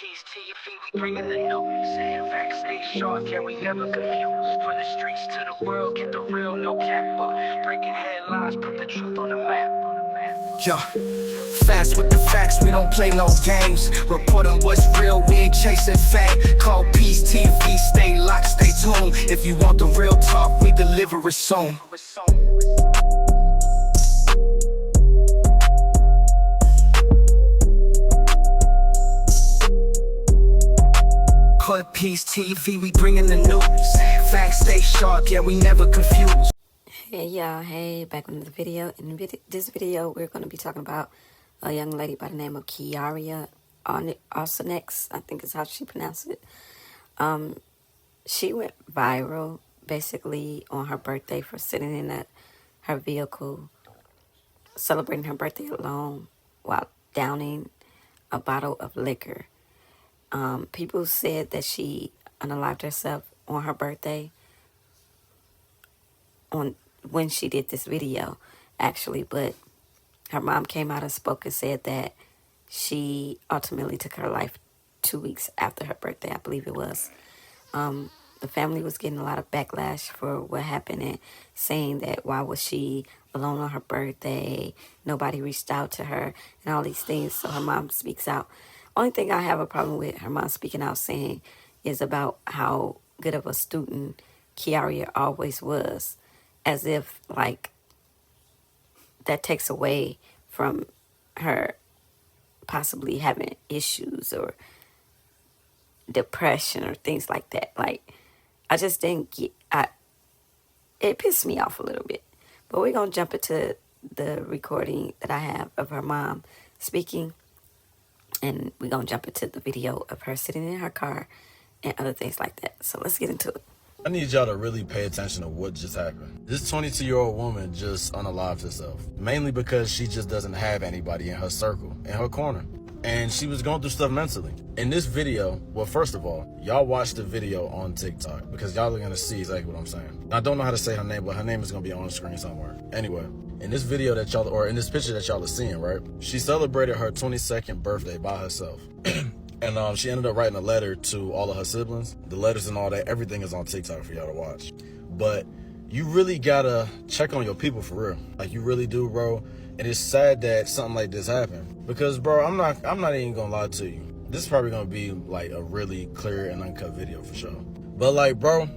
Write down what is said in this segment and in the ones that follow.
Peace to your feet, we bringing the news. Facts stay sharp, yeah, we never confused. From the streets to the world, get the real, no cap. Breaking headlines, put the truth on the map. Yeah, fast with the facts, we don't play no games. Reporting what's real, we ain't chasing fame. Call Peace TV, stay locked, stay tuned. If you want the real talk, we deliver it soon. Call Peace TV, we bringing the news. Facts stay sharp, yeah, we never confused. Hey y'all, hey, back with another video. In this video, we're going to be talking about a young lady by the name of Kyaria Arceneaux, I think is how she pronounced it. She went viral, basically, on her birthday for sitting in her vehicle, celebrating her birthday alone while downing a bottle of liquor. People said that she unalived herself on her birthday when she did this video, actually, but her mom came out and spoke and said that she ultimately took her life 2 weeks after her birthday, I believe it was. The family was getting a lot of backlash for what happened and saying that why was she alone on her birthday, nobody reached out to her, and all these things. So her mom speaks out. Only thing I have a problem with her mom speaking out saying is about how good of a student Kyaria always was, as if, like, that takes away from her possibly having issues or depression or things like that. Like, I just didn't get, it pissed me off a little bit. But we're going to jump into the recording that I have of her mom speaking, and we're going to jump into the video of her sitting in her car and other things like that. So let's get into it. I need y'all to really pay attention to what just happened. This 22-year-old woman just unalived herself, mainly because she just doesn't have anybody in her circle, in her corner. And she was going through stuff mentally. In this video, well, first of all, y'all watch the video on TikTok because y'all are going to see exactly what I'm saying. I don't know how to say her name, but her name is going to be on the screen somewhere. Anyway, in this video that y'all, or in this picture that y'all are seeing, right? She celebrated her 22nd birthday by herself. And she ended up writing a letter to all of her siblings. The letters and all that, everything is on TikTok for y'all to watch. But you really gotta check on your people for real. Like, you really do, bro. And it's sad that something like this happened. Because, bro, I'm not even gonna lie to you. This is probably gonna be like a really clear and uncut video for sure. But, like, bro,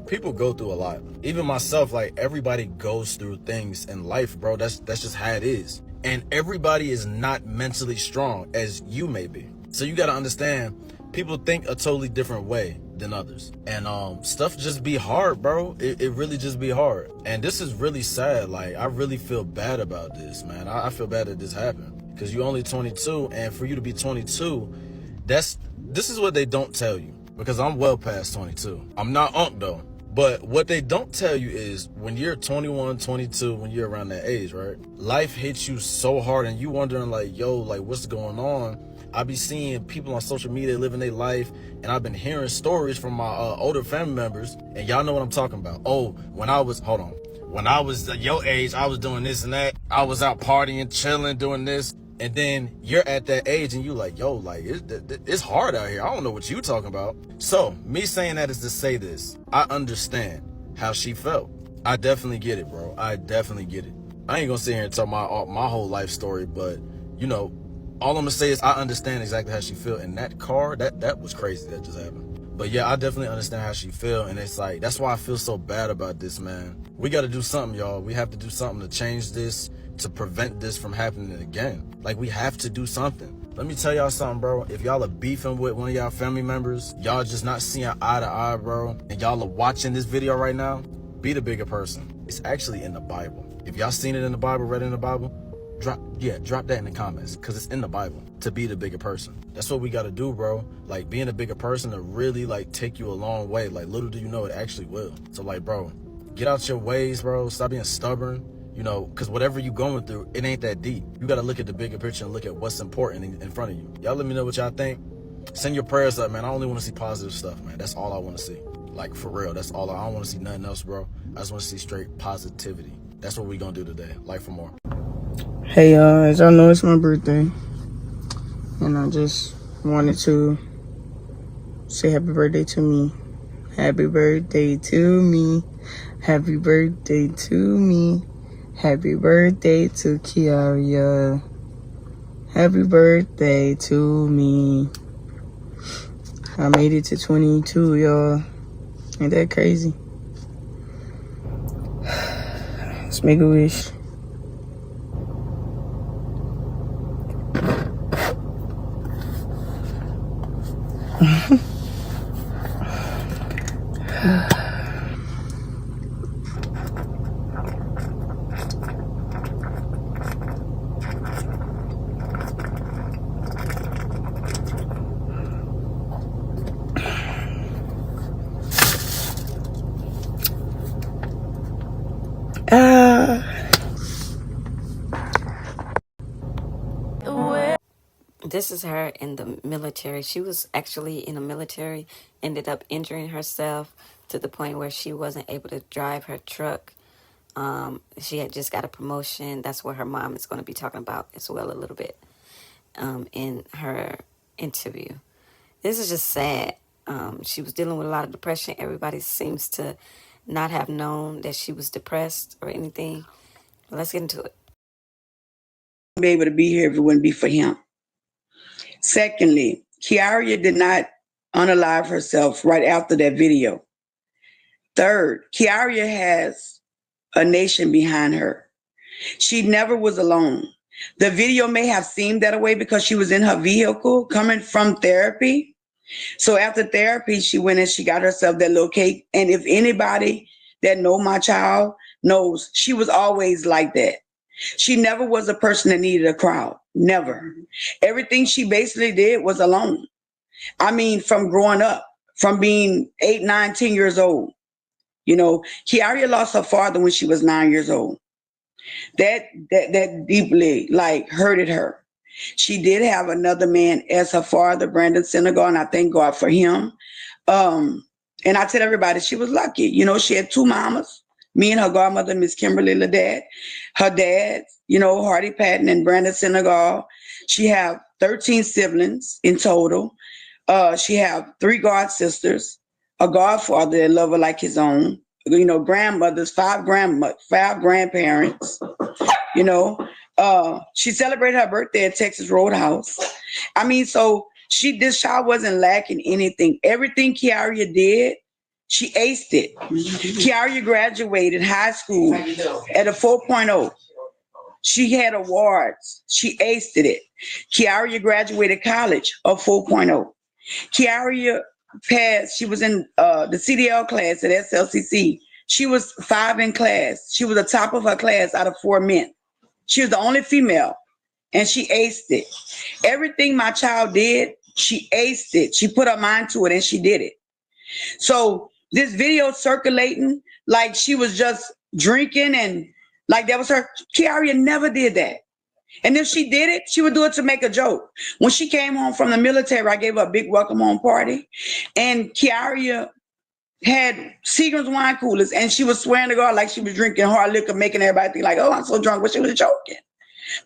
people go through a lot. Even myself, like, everybody goes through things in life, bro. That's just how it is. And everybody is not mentally strong as you may be. So you got to understand, people think a totally different way than others. And stuff just be hard, bro. It really just be hard. And this is really sad. Like, I really feel bad about this, man. I feel bad that this happened. Because you're only 22, and for you to be 22, this is what they don't tell you. Because I'm well past 22. I'm not unk, though. But what they don't tell you is when you're 21, 22, when you're around that age, right? Life hits you so hard, and you wondering, like, yo, like, what's going on? I be seeing people on social media living their life, and I've been hearing stories from my older family members, and y'all know what I'm talking about. Oh, when I was your age, I was doing this and that. I was out partying, chilling, doing this. And then you're at that age and you like, yo, like, it's hard out here. I don't know what you talking about. So me saying that is to say this. I understand how she felt. I definitely get it, bro. I definitely get it. I ain't gonna sit here and tell my whole life story, but, you know, all I'm gonna say is I understand exactly how she feel. In that car, that was crazy that just happened. But yeah, I definitely understand how she feel, and it's like, that's why I feel so bad about this, man. We gotta do something, y'all. We have to do something to change this, to prevent this from happening again. Like, we have to do something. Let me tell y'all something, bro. If y'all are beefing with one of y'all family members, y'all just not seeing eye to eye, bro, and y'all are watching this video right now, be the bigger person. It's actually in the Bible. If y'all seen it in the Bible, read it in the Bible, drop that in the comments, because it's in the Bible to be the bigger person. That's what we got to do, bro. Like, being a bigger person to really, like, take you a long way. Like, little do you know, it actually will. So, like, bro, get out your ways, bro. Stop being stubborn, you know, because whatever you going through, it ain't that deep. You got to look at the bigger picture and look at what's important in front of you. Y'all let me know what y'all think. Send your prayers up, man. I only want to see positive stuff, man. That's all I want to see. Like, for real, that's all. I don't want to see nothing else, bro. I just want to see straight positivity. That's what we gonna do today. Life for more. Hey, as y'all know, it's my birthday, and I just wanted to Say happy birthday to me. Happy birthday to me. Happy birthday to me. Happy birthday to Kyaria. Happy birthday to me. I made it to 22, y'all. Ain't that crazy? Let's make a wish. This is her in the military. She was actually in the military, ended up injuring herself to the point where she wasn't able to drive her truck. She had just got a promotion. That's what her mom is going to be talking about as well a little bit in her interview. This is just sad. She was dealing with a lot of depression. Everybody seems to not have known that she was depressed or anything. But let's get into it. Be able to be here if it wouldn't be for him. Secondly, Kyaria did not unalive herself right after that video. Third, Kyaria has a nation behind her. She never was alone. The video may have seemed that way because she was in her vehicle coming from therapy. So after therapy, she went and she got herself that little cake. And if anybody that know my child knows, she was always like that. She never was a person that needed a crowd. Never. Everything she basically did was alone. I mean, from growing up, from being 8, 9, 10 years old. You know, Kyaria lost her father when she was 9 years old. That deeply, like, hurted her. She did have another man as her father, Brandon Senegal, and I thank God for him. And I tell everybody she was lucky. You know, she had 2 mamas. Me and her godmother, Miss Kimberly Ladad, her dad, you know, Hardy Patton and Brandon Senegal. She have 13 siblings in total. She have 3 god sisters, a godfather that love her like his own. You know, grandmothers, 5 grandparents. You know, she celebrated her birthday at Texas Roadhouse. I mean, so this child wasn't lacking anything. Everything Kyaria did, she aced it. Kyaria graduated high school at a 4.0. She had awards. She aced it. Kyaria graduated college, a 4.0. Kyaria passed. She was in the CDL class at SLCC. She was 5 in class. She was the top of her class out of 4 men. She was the only female, and she aced it. Everything my child did, she aced it. She put her mind to it, and she did it. So this video circulating like she was just drinking and like that was her. Kyaria never did that. And if she did it, she would do it to make a joke. When she came home from the military, I gave her a big welcome home party. And Kyaria had Seagram's wine coolers, and she was swearing to God like she was drinking hard liquor, making everybody think like, oh, I'm so drunk, but she was joking.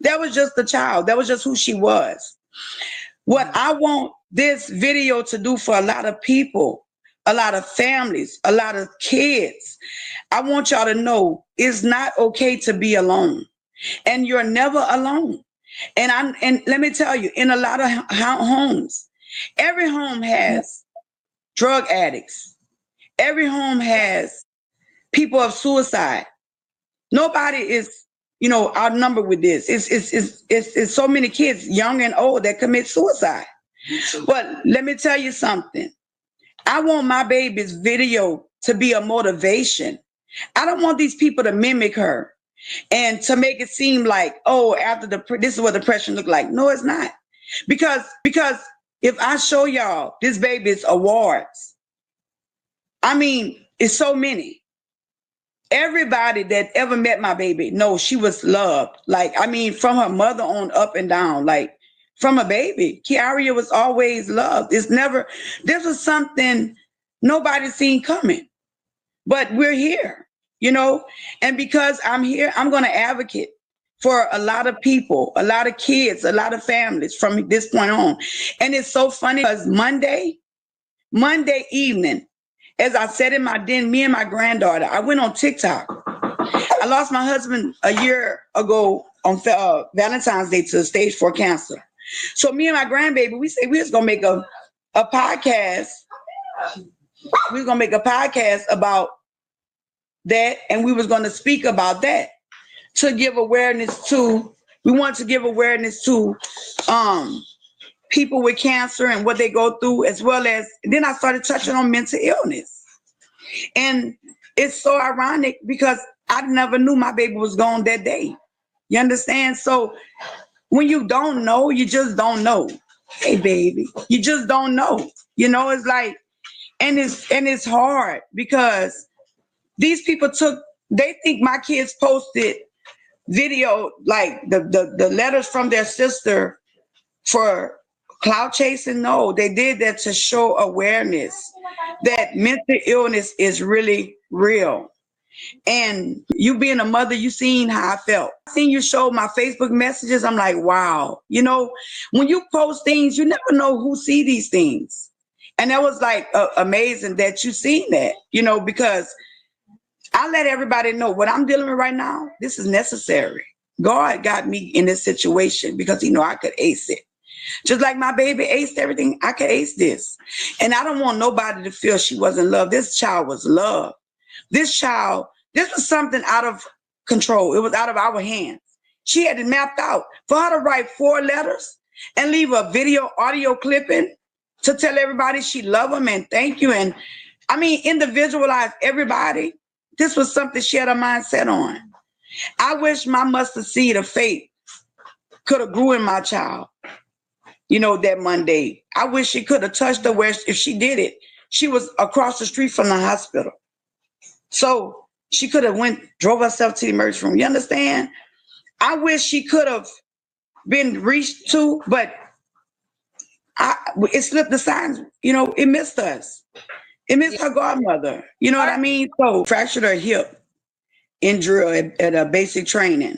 That was just the child. That was just who she was. What I want this video to do for a lot of people, a lot of families, a lot of kids, I want y'all to know it's not okay to be alone. And you're never alone. And let me tell you, in a lot of homes, every home has drug addicts. Every home has people of suicide. Nobody is, you know, outnumbered with this. It's so many kids, young and old, that commit suicide. But let me tell you something. I want my baby's video to be a motivation. I don't want these people to mimic her and to make it seem like, oh, after this is what depression look like. No, it's not. Because if I show y'all this baby's awards, I mean, it's so many. Everybody that ever met my baby knows she was loved. Like, I mean, from her mother on up and down, like from a baby, Kyaria was always loved. This was something nobody seen coming, but we're here, you know? And because I'm here, I'm going to advocate for a lot of people, a lot of kids, a lot of families from this point on. And it's so funny because Monday, Monday evening, as I sat in my den, me and my granddaughter, I went on TikTok. I lost my husband a year ago on Valentine's Day to stage 4 cancer. So me and my grandbaby, we said we was gonna make a podcast. We was gonna make a podcast about that, and we was gonna speak about that to give awareness to. We want to give awareness to people with cancer and what they go through, as well as then I started touching on mental illness. And it's so ironic because I never knew my baby was gone that day. You understand? So when you don't know, you just don't know. Hey, baby, you just don't know. You know, it's like, and it's hard because these people they think my kids posted video, like the letters from their sister for clout chasing. No, they did that to show awareness that mental illness is really real. And you being a mother, you seen how I felt. I seen you show my Facebook messages. I'm like, wow. You know, when you post things, you never know who see these things. And that was like amazing that you seen that, you know, because I let everybody know what I'm dealing with right now. This is necessary. God got me in this situation because he know I could ace it. Just like my baby aced everything, I could ace this. And I don't want nobody to feel she wasn't loved. This child was loved. This was something out of control. It was out of our hands. She had it mapped out. For her to write 4 letters and leave a video, audio clipping to tell everybody she loved them and thank you. And I mean, individualize everybody. This was something she had her mind set on. I wish my mustard seed of faith could have grew in my child, you know, that Monday. I wish she could have touched her where, if she did it, she was across the street from the hospital. So she could have drove herself to the emergency room. You understand? I wish she could have been reached to, but it slipped the signs, you know, it missed us. It missed her godmother. You know what I mean? So fractured her hip in drill at a basic training.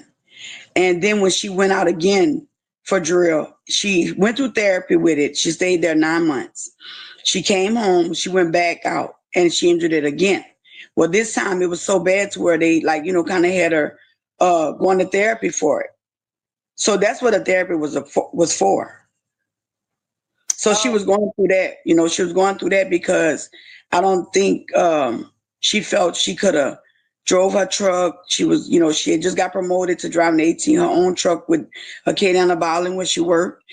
And then when she went out again for drill, she went through therapy with it. She stayed there 9 months. She came home, she went back out and she injured it again. Well, this time it was so bad to where they like, you know, kind of had her going to therapy for it. So that's what the therapy was for. So she was going through that, you know, she was going through that because I don't think she felt she could have drove her truck. She was, you know, she had just got promoted to driving 18, her own truck with her kid down the Bowling where she worked.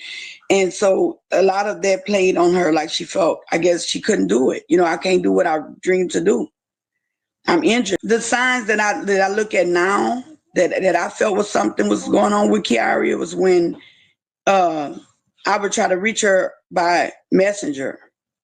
And so a lot of that played on her, like she felt, I guess she couldn't do it. You know, I can't do what I dreamed to do. I'm injured. The signs that I look at now that I felt was something was going on with Kyaria was when I would try to reach her by messenger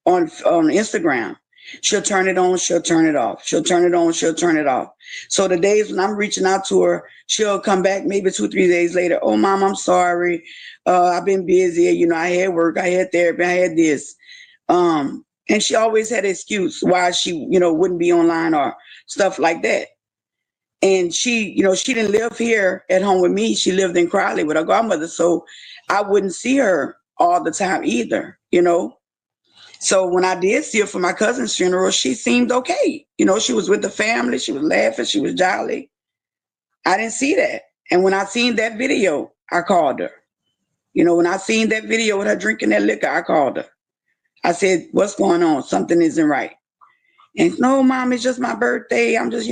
on Instagram. She'll turn it on, she'll turn it off. She'll turn it on, she'll turn it off. So the days when I'm reaching out to her, she'll come back maybe 2-3 days later. Oh, Mom, I'm sorry. I've been busy. You know, I had work, I had therapy, I had this. And she always had an excuse why she, you know, wouldn't be online or stuff like that. And she, you know, she didn't live here at home with me. She lived in Crowley with her godmother. So I wouldn't see her all the time either, you know. So when I did see her for my cousin's funeral, she seemed okay. You know, she was with the family. She was laughing. She was jolly. I didn't see that. And when I seen that video, I called her. You know, when I seen that video with her drinking that liquor, I called her. I said, what's going on? Something isn't right. And no, Mom, it's just my birthday. I'm just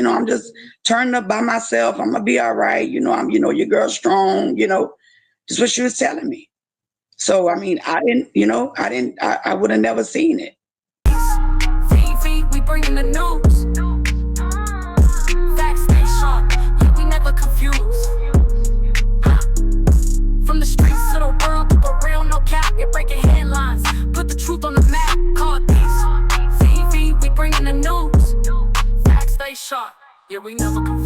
turning up by myself. I'm gonna be all right. You know, your girl's strong, you know, that's what she was telling me. So, I mean, I would have never seen it. We bringing the news. Facts stay sharp, yeah, we never confused. From the streets to the world, keep it real, no cap. You're breaking headlines, put the truth on the map. Call it peace. We bringing the news. Facts stay sharp, yeah, we never confused.